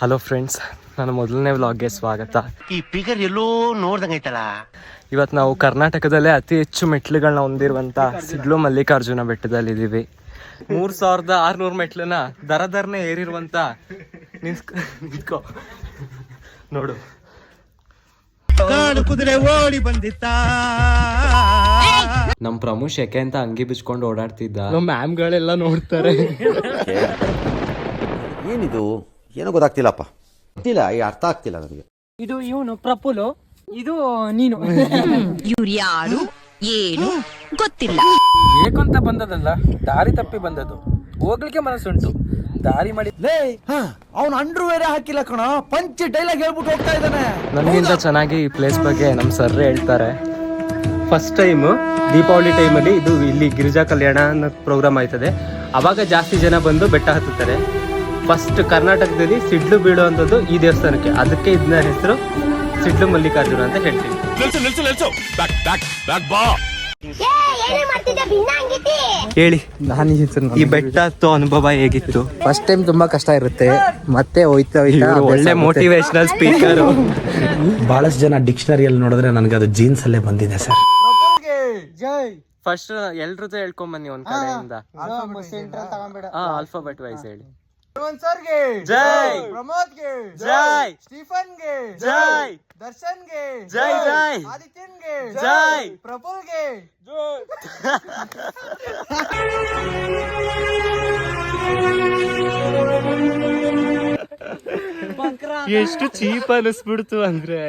Hello friends, ನನ್ನ ಮೊದಲನೇ ವ್ಲಾಗ್ಗೆ ಸ್ವಾಗತ. ಈ ಫಿಗರ್ ಎಲ್ಲೋ ನೋಡ್ದಂಗೈತಲ್ಲ. ಇವತ್ತು ನಾವು ಕರ್ನಾಟಕದಲ್ಲೇ ಅತಿ ಹೆಚ್ಚು ಮೆಟ್ಲುಗಳನ್ನ ಹೊಂದಿರುವಂತ ಸಿಡ್ಲು ಮಲ್ಲಿಕಾರ್ಜುನ ಬೆಟ್ಟದಲ್ಲಿದ್ದೀವಿ. 3600 ಮೆಟ್ಲನ್ನ ದರದರ್ನೆ ಏರಿರುವಂತ ನಿಂತ್ಕೋ ನೋಡು. ಕುದುರೆ ಓಡಿ ಬಂದಿತ್ತ. ನಮ್ ಪ್ರಮೋಷ್ ಯಾಕೆ ಅಂತ ಅಂಗಿ ಬಿಚ್ಕೊಂಡು ಓಡಾಡ್ತಿದ್ದ. ಮ್ಯಾಮ್ಗಳೆಲ್ಲ ನೋಡ್ತಾರೆ. ಏನಿದು ಏನೋ ಗೊತ್ತಾಗ್ತಿಲ್ಲಪ್ಪ, ಗೊತ್ತಿಲ್ಲ, ಅರ್ಥ ಆಗ್ತಿಲ್ಲ ನನಗೆ. ಇದು ಇವನು ಪ್ರಫುಲ್, ಇದು ನೀನು. ಇವ್ರು ಯಾರು ಏನು ಗೊತ್ತಿಲ್ಲ. ಬೇಕಂತ ಬಂದದಲ್ಲ, ದಾರಿ ತಪ್ಪಿ ಬಂದದ್ದು. ಹೋಗ್ಲಿಕ್ಕೆ ಮನಸ್ಸುಂಟು, ದಾರಿ ಮಾಡಿ. ಅವನು ಅಂಡ್ರು ಬೇರೆ ಹಾಕಿಲ್ಲ ಕಣ, ಪಂಚ್ ಡೈಲಾಗ್ ಹೇಳ್ಬಿಟ್ಟು ಹೋಗ್ತಾ ಇದ್ದಾನೆ. ನನಗಿಂತ ಚೆನ್ನಾಗಿ ಈ ಪ್ಲೇಸ್ ಬಗ್ಗೆ ನಮ್ಮ ಸರ್ ಹೇಳ್ತಾರೆ. ಫಸ್ಟ್ ಟೈಮ್ ದೀಪಾವಳಿ ಟೈಮಲ್ಲಿ ಇದು ಇಲ್ಲಿ ಗಿರಿಜಾ ಕಲ್ಯಾಣ ಅನ್ನೋ ಪ್ರೋಗ್ರಾಮ್ ಆಯ್ತದೆ. ಅವಾಗ ಜಾಸ್ತಿ ಜನ ಬಂದು ಬೆಟ್ಟ ಹತ್ತುತ್ತಾರೆ. ಫಸ್ಟ್ ಕರ್ನಾಟಕದಲ್ಲಿ ಸಿಡ್ಲು ಬೀಳುವಂಥದ್ದು ಈ ದೇವಸ್ಥಾನಕ್ಕೆ, ಅದಕ್ಕೆ ಇದನ್ನ ಹೆಸರು ಸಿಡ್ಲು ಮಲ್ಲಿಕಾರ್ಜುನ ಅಂತ ಹೇಳ್ತೀವಿ. ಹೇಳಿ, ಈ ಬೆಟ್ಟ ಹತ್ತೋ ಅನುಭವ ಹೇಗಿತ್ತು? ಫಸ್ಟ್ ಟೈಮ್ ತುಂಬಾ ಕಷ್ಟ ಇರುತ್ತೆ, ಮತ್ತೆ ಹೋಯ್ತಾ ಒಳ್ಳೆ ಮೋಟಿವೇಶನಲ್ ಸ್ಪೀಕರ್. ಬಹಳಷ್ಟು ಜನ ಡಿಕ್ಷನರಿಯಲ್ಲಿ ನೋಡಿದ್ರೆ ನನಗೆ ಅದು ಜೀನ್ಸ್ ಅಲ್ಲೇ ಬಂದಿದೆ ಸರ್. ಫಸ್ಟ್ ಎಲ್ರದ್ದು ಹೇಳ್ಕೊಂಡ್ ಬನ್ನಿ ಒಂದ್ ಕಡೆಯಿಂದ. ಆಲ್ಫಾಬೆಟ್ ವೈಸ್ ಹೇಳಿ. ಜೈ ಪ್ರಮೋದ್ಗೆ, ಜೈ ಸ್ಟೀಫನ್ಗೆ, ಜೈ ದರ್ಶನ್ಗೆ, ಜೈ ಜೈ ಆದಿತ್ಯನ್ಗೆ, ಜೈ ಪ್ರಫುಲ್ಗೆ, ಎಷ್ಟು ಚೀಪ್ ಅನಿಸ್ಬಿಡ್ತು ಅಂದ್ರೆ